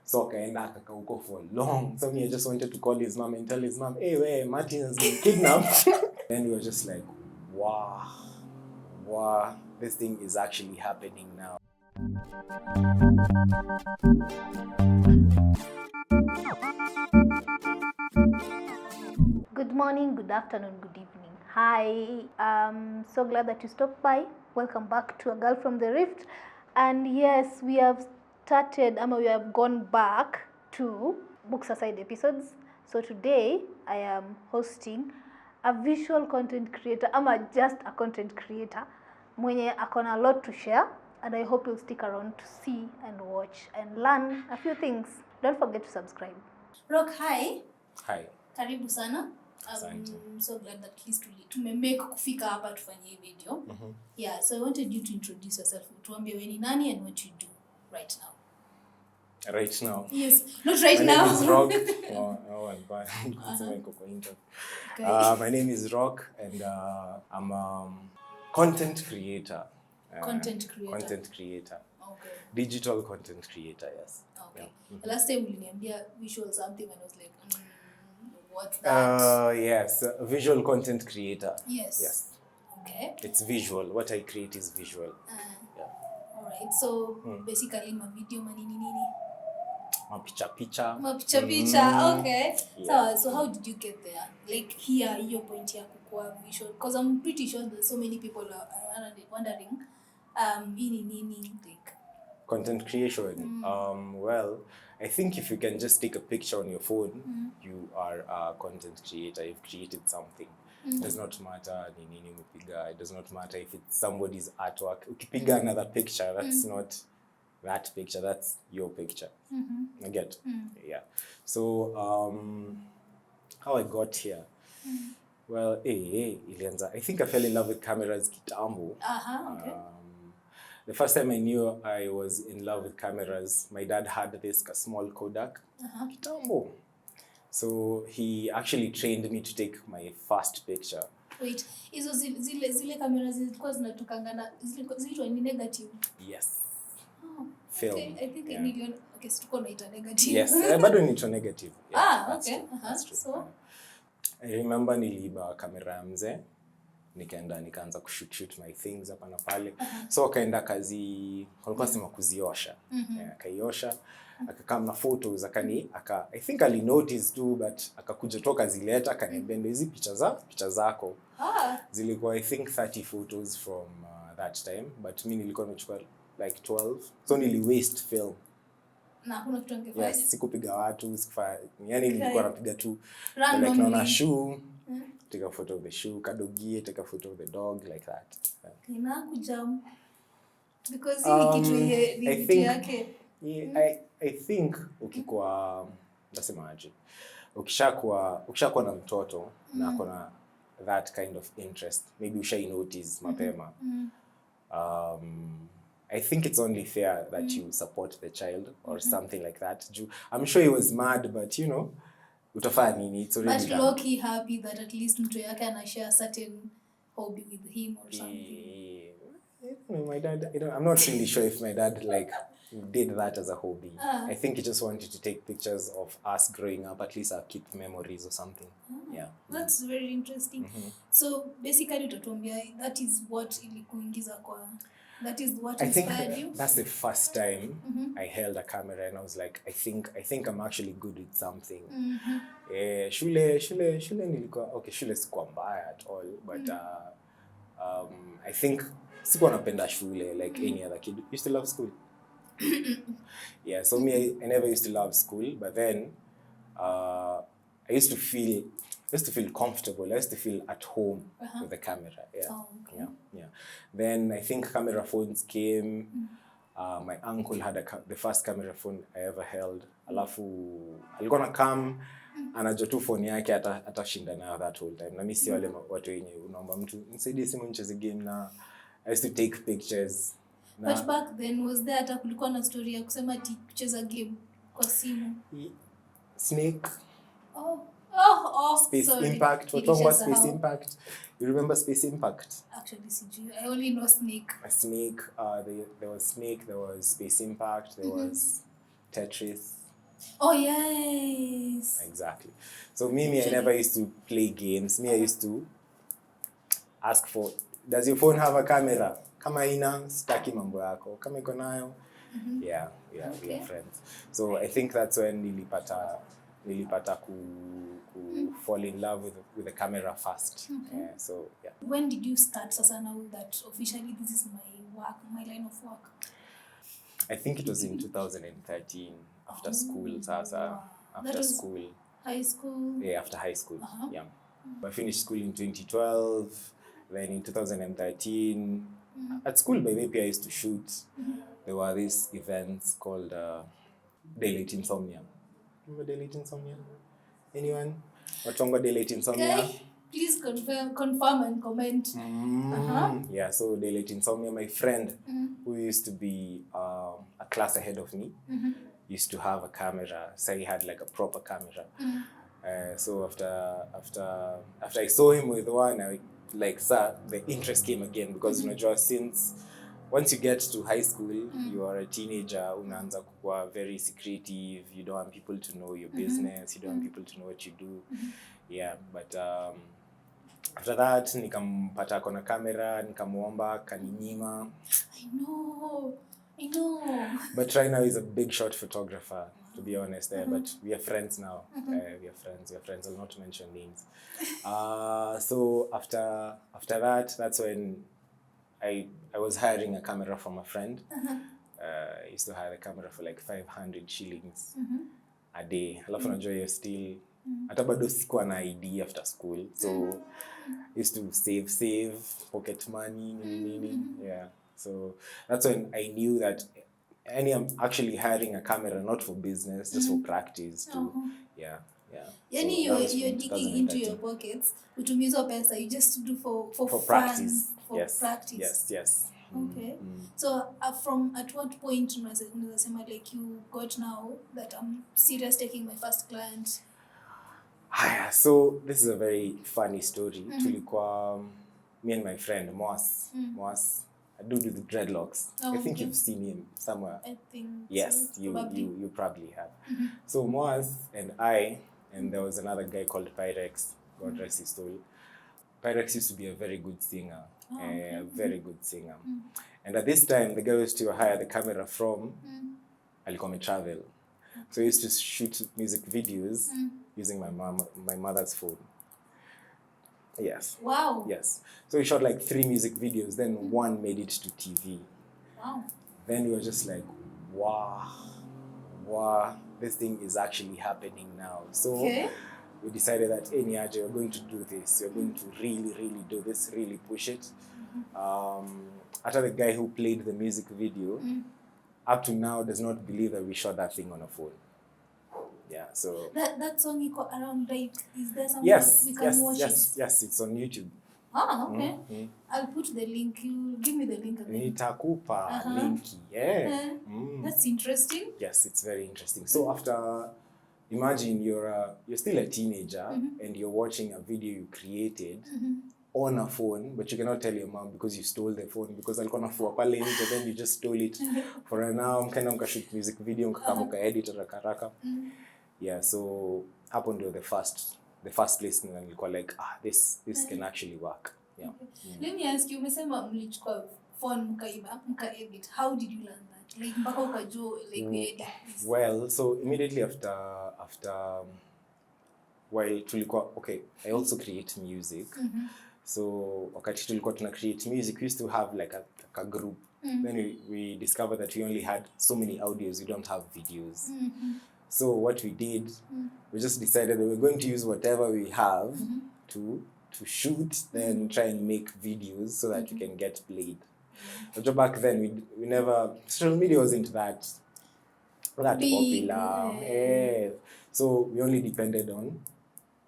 So akaenda akakaa huko for long. So I just wanted to call his mom and tell his mom, hey, wait, Martin has been kidnapped. And we were just like, wow, this thing is actually happening now. Good morning, good afternoon, good evening. Hi, I'm so glad that you stopped by. Welcome back to A Girl from the Reeft. And yes, we have we have gone back to Books Aside episodes. So today I am hosting a visual content creator, just a content creator, mwenye akona a lot to share. And I hope you'll stick around to see and watch and learn a few things. Don't forget to subscribe. Rock, hi. Hi. Karibu sana. I'm so glad that at least tumemake kufika hapa tufanye hii video. Yeah, so I wanted you to introduce yourself. Tuambie wewe ni nani and what you do right now. Right now? Yes, not right now. My name is Rock. I'm bad. My name is Rock and I'm a content creator. Content creator. Okay. Digital content creator, yes. Okay. Yeah. The last time uliniambia visual something and I was like, what's that? Yes, visual content creator. Yes. Okay. It's visual. What I create is visual. Yeah. All right. So basically, my video, nini. Mapicha. Okay. Yeah. So how did you get there? Like here, your point here, kukua visual. Because I'm pretty sure that so many people are wondering, nini, like content creation. Well, I think if you can just take a picture on your phone, you are a content creator. You've created something. It does not matter nini umepiga. It does not matter if it's somebody's artwork. Ukipiga another picture, that's not that picture. That's your picture. I get. Yeah. So how I got here. Well, ilianza. I think I fell in love with cameras kitambo. Okay. The first time I knew I was in love with cameras, my dad had this small Kodak. Kitambo. So he actually trained me to take my first picture. Wait, hizo zile cameras zilikuwa zinatokanga na zilikuwa ni negative? Yes. Film. Okay, I think I niliona. Okay, situko naita negative. Yes, bado nito negative. Yeah, okay. That's true. So I remember niliiba kamera ya mzee. Nikaanza kushoot my things hapa na pale. So akaenda kazi, walikuwa sema kuziosha. Akaiosha, akakaa na photos, I think ali notice too, but akakuja toka zileta, akaniambia ndio hizi picha zako. Zilikuwa I think 30 photos from that time, but mimi nilikuwa nimechukua like 12. So nili waste film. Na hakuna kitu angefanya. Yes, sikupiga watu, yani nilikuwa napiga tu randomly. Like naona shoe. Take a photo of the shoe, kadogie, take a photo of the dog, like that. Inakujam. Because hii kitu yake. I think ukikuwa nasemaje. Ukishakuwa na mtoto na akona that kind of interest, maybe ushai notice mapema. I think it's only fair that you support the child or something like that. I'm sure he was mad, but you know, utafanya nini? It's already but low-key happy that at least mtu yake ana share certain hobby with him or something. My dad, I'm not really sure if my dad like did that as a hobby. I think he just wanted to take pictures of us growing up, at least I'll keep memories or something. Yeah. That's very interesting. So basically utatuambia that is what ilikuingiza kwa. That is what inspired you? That's the first time I held a camera and I was like, I think I'm actually good with something. Shule nilikuwa, okay, shule sikuwa mbaya at all, but I think sikuwa napenda shule like any other kid. You used to love school? Yeah, so me, I never used to love school, but then I used to feel comfortable. I used to feel at home with the camera. Yeah. Oh, okay. Yeah. Then I think camera phones came. My uncle had the first camera phone I ever held. Alafu alikuwa na cam anajua tu phone yake atashinda nayo that whole time. Na mimi si wale watu wenye unaomba mtu nisaidie simu nicheze game na I used to take pictures. But back then was there hata kulikuwa na story ya kusema ati kucheza game kwa simu? Snake. Space sorry. Impact. What was Space Impact? You remember Space Impact? Actually, I only know Snake. A Snake. There was Snake. There was Space Impact. There was Tetris. Oh yes. Exactly. So me, I never used to play games. Me, I used to ask for, does your phone have a camera? Kama ina, staki mambo yako. Kama iko nayo, yeah, we are friends. So I think that's when nilipata fall in love with the camera first. So yeah. When did you start sasa now that officially this is my work, my line of work? I think it was in 2013 after school, sasa. After school. High school? Yeah, after high school. Yeah. I finished school in 2012. Then in 2013, at school by the way, I used to shoot. There were these events called Daylight Insomnia. Remember Daylight Insomnia? Anyone? Watonga Daylight Insomnia? Okay. Please confirm and comment. Yeah, so Daylight Insomnia, my friend who used to be a class ahead of me used to have a camera. So he had like a proper camera. So after I saw him with one, the interest came again because since once you get to high school, you are a teenager, unaanza kuwa very secretive, you don't want people to know your business, you don't want people to know what you do. Yeah, but after that, nikampata kona camera, nikamuomba, kaninyima. I know. But right now he's a big shot photographer, to be honest. But we are friends now. We are friends. I'll not mention names. So after that, that's when I was hiring a camera from a friend. I used to hire a camera for like 500 shillings a day. Alafu najua you're still hata bado sikuwa na ID after school. So I used to save pocket money. Yeah. So that's when I knew that I'm actually hiring a camera not for business, just for practice too. Yeah. Yani so you're digging into your pockets. Utumizo pesa, you just do for practice. For practice. Yes. Okay. So from at what point like you got now that I'm serious taking my first client? So this is a very funny story. Tulikuwa me and my friend Moas. I do the dreadlocks. I think you've seen him somewhere. I think yes, so. You probably have. So Moas and I, and there was another guy called Pyrex, God rest his soul. Pyrex used to be a very good singer. A very good singer. And at this time, the guy used to hire the camera from alikuwa travel. So he used to shoot music videos using my mother's phone. Yes. Wow. Yes. So we shot like 3 music videos, then one made it to TV. Wow. Then we were just like, wow, this thing is actually happening now. So we decided that, hey, Niaje, you're going to do this. You're going to really, really do this, really push it. After the guy who played the music video, up to now does not believe that we shot that thing on a phone. Yeah, so that song you got around, like, is there somewhere we can watch it? Yes, it's on YouTube. Okay. I'll put the link. You give me the link again. Nitakupa linki. Yeah. That's interesting. Yes, it's very interesting. So after, imagine you're still a teenager and you're watching a video you created on a phone, but you cannot tell your mom because you stole the phone because alikuwa nafua pale nje, then you just stole it for an hour, mkaenda mkashoot music video, mkakamuka edit haraka. Yeah, so hapo ndio the first place nilikuwa like, this can actually work. Yeah. Let me ask you, umesema mlichukua phone mka edit. How did you learn that? Like mpaka ukajua like we edit this? Well, so immediately after while tulikuwa I also create music. So wakati tulikuwa tuna create music, we used to have like a group. Then we discovered that we only had so many audios, we don't have videos. So what we did, we just decided that we're going to use whatever we have to shoot, then try and make videos so that we can get played. But back then, we never, social media wasn't that popular. Yeah. So we only depended on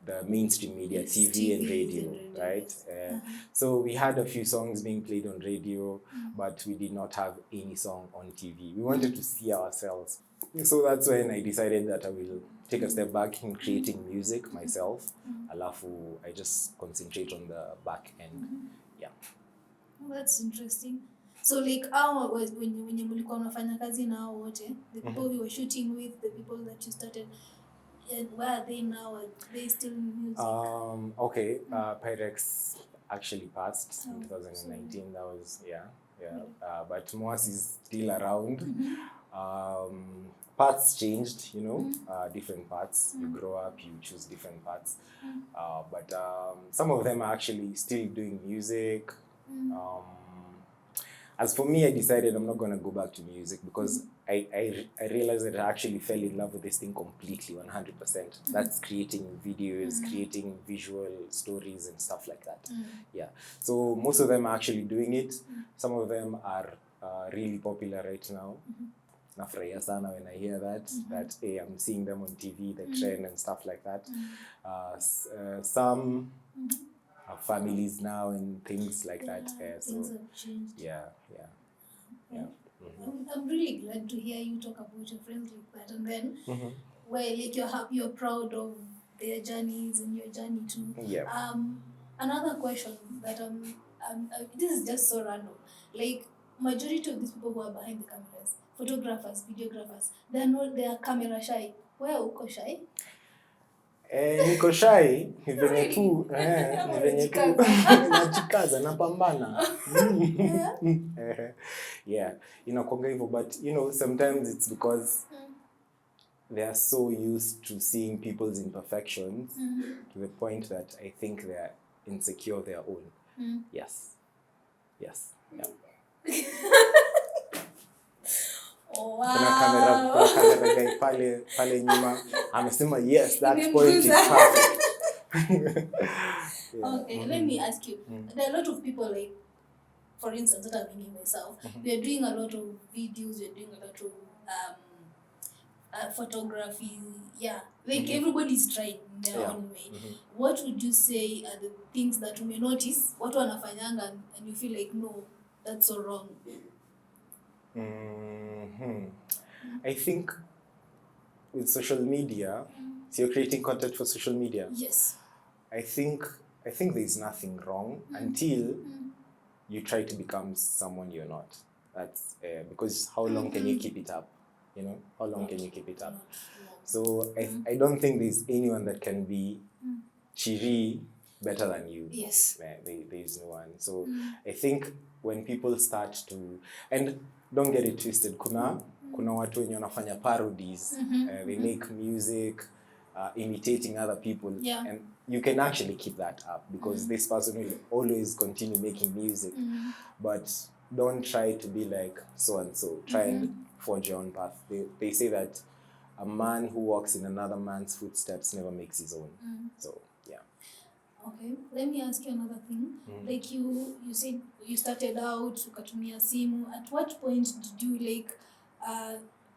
the mainstream media, TV and radio, right? So we had a few songs being played on radio, but we did not have any song on TV. We wanted to see ourselves. So that's when I decided that I will take a step back in creating music myself. Alafu, I just concentrate on the back end. Yeah. Well, that's interesting. So like when you mlikuwa mnafanya kazi na hao wote, the people you were shooting with, the people that you started, and where are they now? Are they still in music? Okay, Pyrex actually passed in 2019. Sorry. That was but Moas is still around. Paths changed, different paths. You grow up, you choose different paths. But some of them are actually still doing music. As for me, I decided I'm not going to go back to music because I realized that I actually fell in love with this thing completely, 100%. That's creating videos, creating visual stories and stuff like that. Yeah. So most of them are actually doing it. Some of them are really popular right now. Nafurahia sana when I hear that, hey, I'm seeing them on TV, the trend and stuff like that. Some have families now and things like that. So things have changed. Yeah. I'm really glad to hear you talk about your friends like that, and then where like you're proud of their journeys and your journey too. Yeah. Another question that this is just so random. Like majority of these people who are behind the cameras, photographers, videographers, they are camera shy. Where uko shy? Niko shy, ni venye tu najikaza, napambana. Yeah, inakuanga hivyo, but sometimes it's because they are so used to seeing people's imperfections to the point that I think they are insecure of their own. Yes. Yeah. Oh, wow. Kuna camera guy pale nyuma amesema yes, that point is perfect. Okay, let me ask you. There are a lot of people, like, for instance, that I'm meaning myself. We are doing a lot of videos. We are doing a lot of photography. Yeah, like everybody's trying in their own way. What would you say are the things that you may notice? What wanafanyanga and you feel like, no, that's so wrong? I think with social media, so you're creating content for social media. Yes. I think there's nothing wrong until you try to become someone you're not. That's because how long can you keep it up? How long can you keep it up? So I don't think there's anyone that can be chiri better than you. Yes. There's no one. So I think when people start to, and don't get it twisted, kuna watu wenye wanafanya parodies, they make music imitating other people, and you can actually keep that up because this person will always continue making music, but don't try to be like so and so. Try and forge your own path. They say that a man who walks in another man's footsteps never makes his own. So yeah. Okay, let me ask you another thing. Like you said you started out ukatumia simu. At what point did you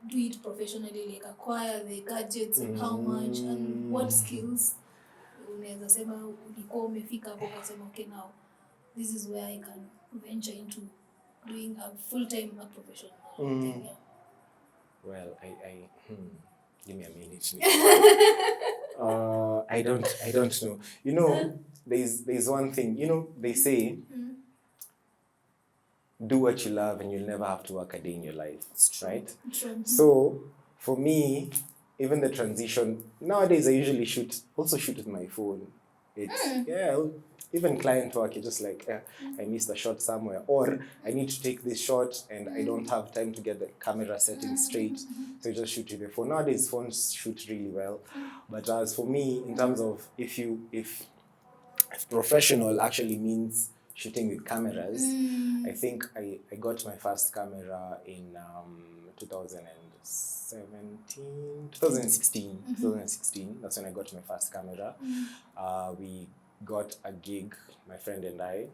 do it professionally, like acquire the gadgets, and how much and what skills? Unaweza sema ulikuwa umefika hapo ukasema okay, now this is where I can venture into doing a full-time professional thing. Yeah. Well, I give me a minute. I don't know. There's one thing. They say do what you love and you'll never have to work a day in your life. Right? True. So for me, even the transition nowadays, I usually shoot with my phone. It's even client work, you're just like, I missed a shot somewhere, or I need to take this shot and I don't have time to get the camera settings straight, so you just shoot with your phone. Nowadays, phones shoot really well, but as for me, in terms of if professional actually means shooting with cameras, I think I got my first camera in 2016. That's when I got my first camera. We got a gig, my friend and I,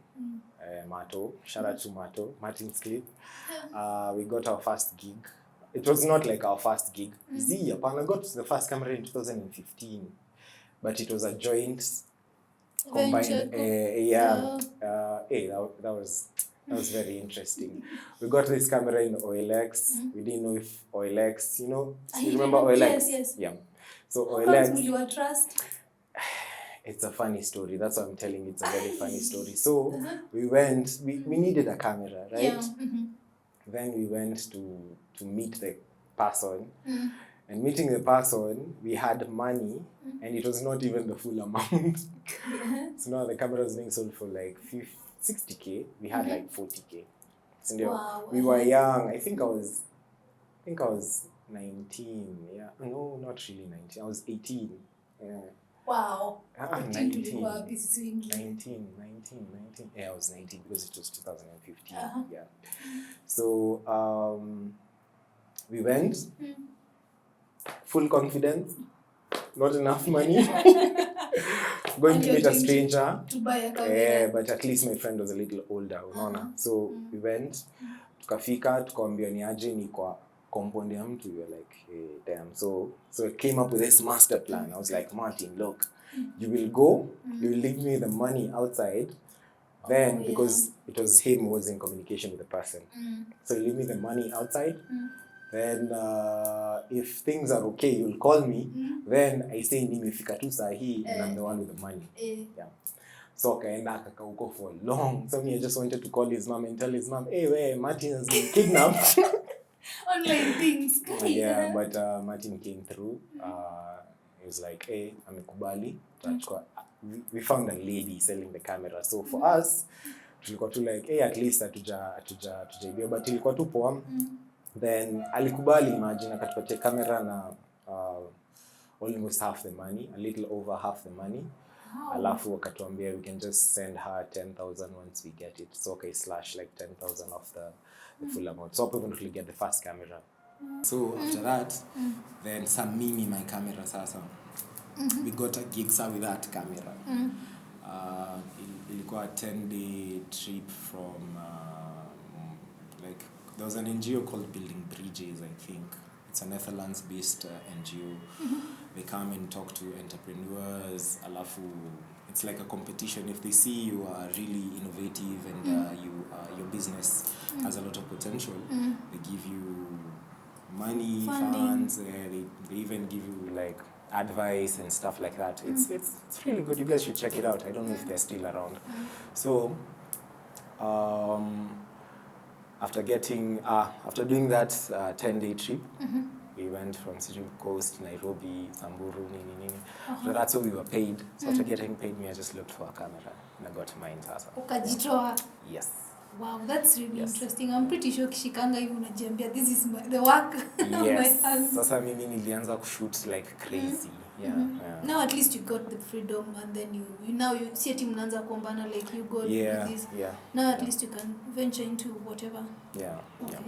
Mato, shout out to Mato, Martin's Clip. We got our first gig. It was not like our first gig. I got the first camera in 2015, but it was a joint combined. That was very interesting. We got this camera in OLX. We didn't know if OLX, you remember OLX? Yes. Yeah. So How OLX. will you trust? It's a funny story. That's what I'm telling you. It's a very funny story. So we went. We needed a camera, right? Yeah. Then we went to meet the person. And meeting the person, we had money, and it was not even the full amount. So now the camera was being sold for like 60K. We had like 40K. So Wow. we were young. I think I was 19. Yeah, no, not really 19. I was 18. Yeah. Wow. 19. Yeah, I was 19 because it was 2015. Yeah. So we went. Full confidence, not enough money. Going to meet a stranger. To buy a camera. But at least my friend was a little older, So we went, tukafika, tukaambia ni aje ni kwa compound ya mtu. We were like, hey, damn. So I came up with this master plan. I was like, Martin, look, you will go, you will leave me the money outside. Then, because it was him who was in communication with the person. So you leave me the money outside. Then if things are okay, you'll call me. Then I say nimefika tu sahi and I'm the one with the money. Yeah. So akaenda akakaa huko for long. So me, I just wanted to call his mom and tell his mom, hey, wait, Martin has been kidnapped. Online things. Yeah, but Martin came through. He was like, hey, amekubali. We found a lady selling the camera. So for us, tulikuwa tu like, hey, at least hatujaibiwa, but ilikuwa tu poa. Then alikubali, imagine, akatupatia camera na almost half the money, a little over half the money. Alafu wakatuambia we can just send her 10,000 once we get it. So okay, slash like 10,000 off the full amount. So we're going to get the first camera. So after that, then Samimi my camera sasa. We got a gig with that camera. Ilikuwa a 10-day trip from like there was an NGO called Building Bridges, I think. It's a Netherlands-based NGO. They come and talk to entrepreneurs. Alafu, it's like a competition. If they see you are really innovative and your business has a lot of potential, they give you money, funds. They even give you like advice and stuff like that. It's really good. You guys should check it out. I don't know if they're still around. So, after doing that 10-day trip, we went from Sijum Coast, Nairobi, Samburu, nini. So that's how we were paid. So after getting paid, I just looked for a camera and I got mine. Ukajitoa. Yes. Wow, that's really interesting. I'm pretty sure kishikanga hivi unajiambia this is the work of my hands. Sasa mimi nilianza kushoot like crazy. Yeah. Now at least you got the freedom and then you see ati mnaanza kuombana like you got with this. Now at least you can venture into whatever. Yeah. Okay.